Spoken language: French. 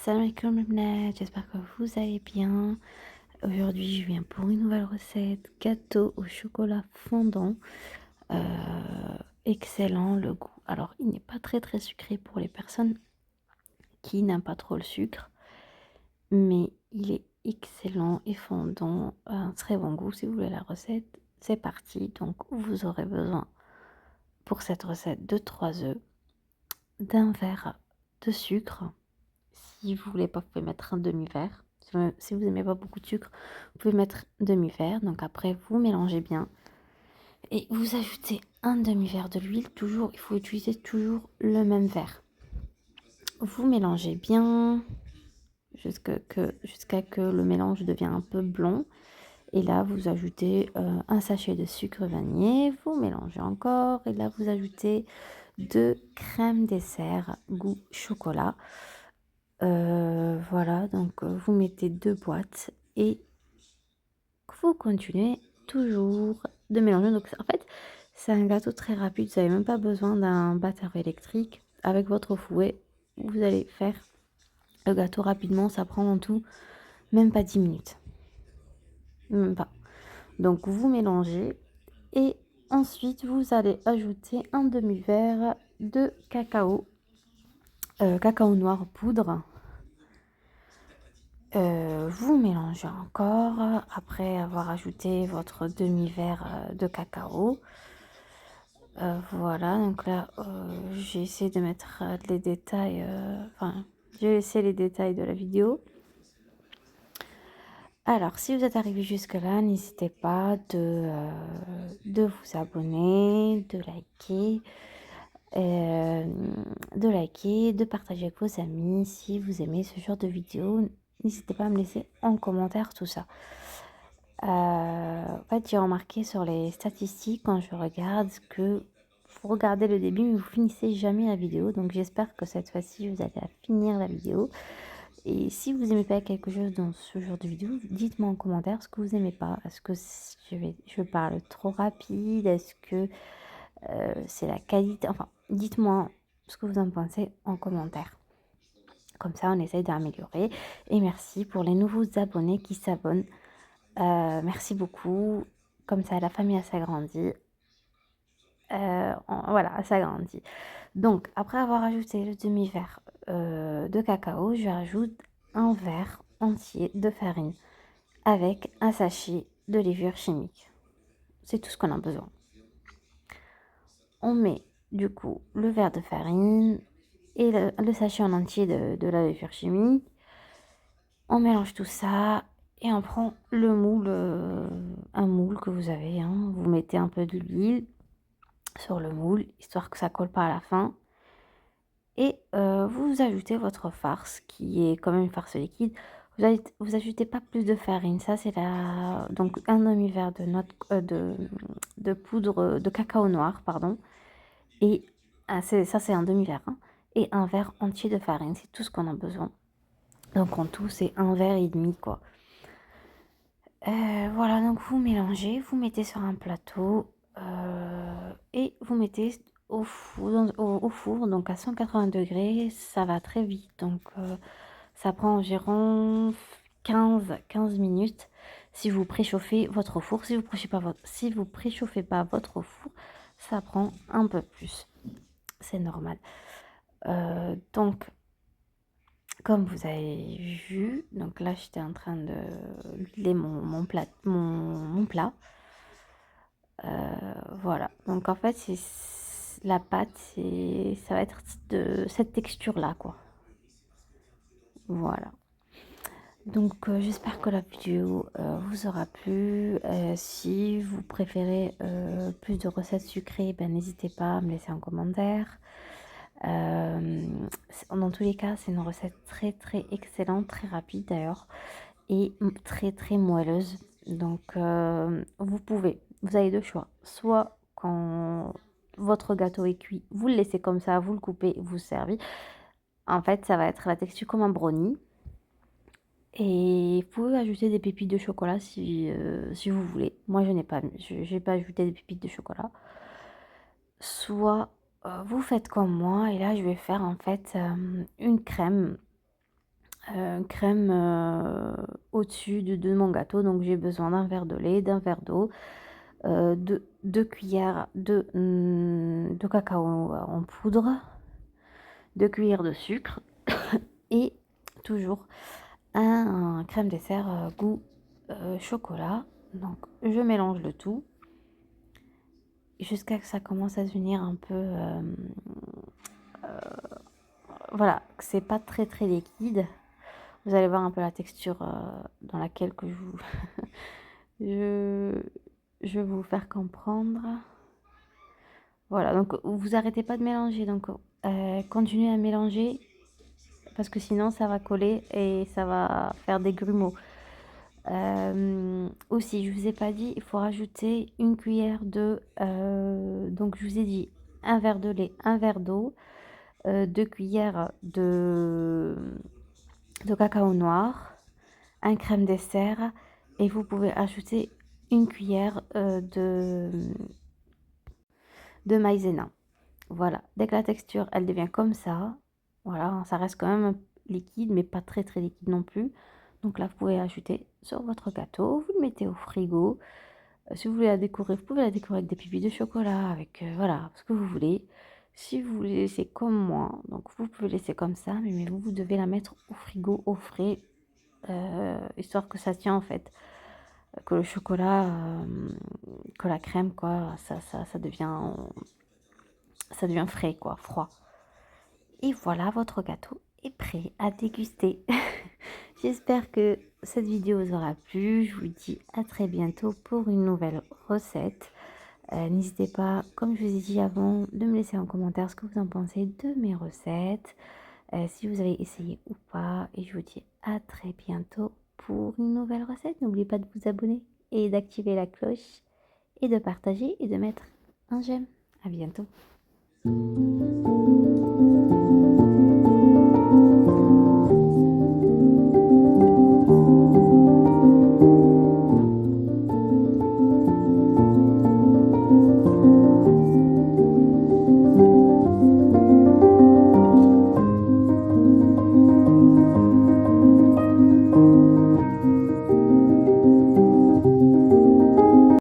Salam alaikum les bnat, j'espère que vous allez bien. Aujourd'hui, je viens pour une nouvelle recette, gâteau au chocolat fondant. Excellent le goût. Alors, il n'est pas très sucré pour les personnes qui n'aiment pas trop le sucre, mais il est excellent et fondant, un très bon goût. Si vous voulez la recette, c'est parti. Donc, vous aurez besoin pour cette recette de 3 œufs, d'un verre de sucre. Si vous voulez pas, vous pouvez mettre un demi-verre. Si vous aimez pas beaucoup de sucre, vous pouvez mettre un demi-verre. Donc après, vous mélangez bien et vous ajoutez un demi-verre de l'huile. Toujours, il faut utiliser toujours le même verre. Vous mélangez bien jusqu'à que le mélange devienne un peu blond. Et là, vous ajoutez un sachet de sucre vanillé. Vous mélangez encore. Et là, vous ajoutez de crème dessert goût chocolat. Voilà, donc vous mettez 2 boîtes et vous continuez toujours de mélanger. Donc en fait, c'est un gâteau très rapide, vous n'avez même pas besoin d'un batteur électrique. Avec votre fouet, vous allez faire le gâteau rapidement, ça prend en tout même pas 10 minutes, même pas. Donc vous mélangez et ensuite vous allez ajouter un demi-verre de cacao, cacao noir poudre. Vous mélangez encore après avoir ajouté votre demi-verre de cacao. Voilà, donc là, j'ai essayé de mettre les détails, enfin, j'ai laissé les détails de la vidéo. Alors, si vous êtes arrivé jusque-là, n'hésitez pas de vous abonner, euh, de liker, de partager avec vos amis. Si vous aimez ce genre de vidéo, n'hésitez pas à me laisser en commentaire tout ça. En fait, j'ai remarqué sur les statistiques quand je regarde que vous regardez le début, mais vous finissez jamais la vidéo. Donc j'espère que cette fois-ci, vous allez à finir la vidéo. Et si vous aimez pas quelque chose dans ce genre de vidéo, dites-moi en commentaire ce que vous aimez pas. Est-ce que je parle trop rapide? Est-ce que c'est la qualité? Enfin, dites-moi ce que vous en pensez en commentaire. Comme ça, on essaye d'améliorer. Et merci pour les nouveaux abonnés qui s'abonnent. Merci beaucoup. Comme ça, la famille, elle s'agrandit. Voilà, elle s'agrandit. Donc, après avoir ajouté le demi-verre de cacao, je rajoute un verre entier de farine avec un sachet de levure chimique. C'est tout ce qu'on a besoin. On met du coup le verre de farine et le sachet en entier de la levure chimique. On mélange tout ça et on prend le moule, un moule que vous avez, hein. Vous mettez un peu d'huile sur le moule, histoire que ça colle pas à la fin. Et vous ajoutez votre farce, qui est quand même une farce liquide. Vous ajoutez pas plus de farine, ça c'est la donc un demi-verre de poudre de cacao noir, pardon. Et c'est un demi-verre, hein, et un verre entier de farine, c'est tout ce qu'on a besoin. Donc en tout, c'est un verre et demi, quoi. Voilà, donc vous mélangez, vous mettez sur un plateau et vous mettez au four, donc à 180 degrés, ça va très vite. Donc ça prend environ 15 minutes si vous préchauffez votre four. Si vous préchauffez pas votre four, ça prend un peu plus. C'est normal. Donc, comme vous avez vu, donc là j'étais en train de huiler mon plat. Voilà. Donc en fait, la pâte, ça va être de cette texture-là, quoi. Voilà. Donc j'espère que la vidéo vous aura plu. Si vous préférez plus de recettes sucrées, ben, n'hésitez pas à me laisser un commentaire. Dans tous les cas, c'est une recette très excellente, très rapide d'ailleurs, et très moelleuse. Donc vous avez deux choix. Soit quand votre gâteau est cuit, vous le laissez comme ça, vous le coupez, vous servez. En fait, ça va être la texture comme un brownie. Et vous pouvez ajouter des pépites de chocolat si vous voulez. Moi, j'ai pas ajouté des pépites de chocolat. Soit vous faites comme moi, et là, je vais faire en fait une crème crème au-dessus de mon gâteau. Donc j'ai besoin d'un verre de lait, d'un verre d'eau, de 2 cuillères de cacao en poudre, 2 cuillères de sucre et toujours un crème dessert goût chocolat. Donc je mélange le tout jusqu'à ce que ça commence à devenir un peu voilà, que c'est pas très très liquide. Vous allez voir un peu la texture dans laquelle que je, je vais vous faire comprendre. Voilà, donc vous arrêtez pas de mélanger, donc continuez à mélanger parce que sinon ça va coller et ça va faire des grumeaux. Aussi, je vous ai pas dit, il faut rajouter une cuillère de, donc je vous ai dit un verre de lait, un verre d'eau, 2 cuillères de cacao noir, un crème dessert et vous pouvez ajouter une cuillère de maïzena. Voilà, dès que la texture elle devient comme ça, voilà, ça reste quand même liquide mais pas très très liquide non plus. Donc là vous pouvez ajouter sur votre gâteau, vous le mettez au frigo. Si vous voulez la décorer, vous pouvez la décorer avec des pipis de chocolat, avec voilà, ce que vous voulez. Si vous voulez laisser comme moi, donc vous pouvez laisser comme ça, mais vous devez la mettre au frigo, au frais, histoire que ça tient en fait. Que le chocolat, que la crème, quoi, ça devient frais, quoi, froid. Et voilà, votre gâteau est prêt à déguster. J'espère que cette vidéo vous aura plu. Je vous dis à très bientôt pour une nouvelle recette. N'hésitez pas, comme je vous ai dit avant, de me laisser en commentaire ce que vous en pensez de mes recettes, si vous avez essayé ou pas. Et je vous dis à très bientôt pour une nouvelle recette. N'oubliez pas de vous abonner et d'activer la cloche et de partager et de mettre un j'aime. À bientôt.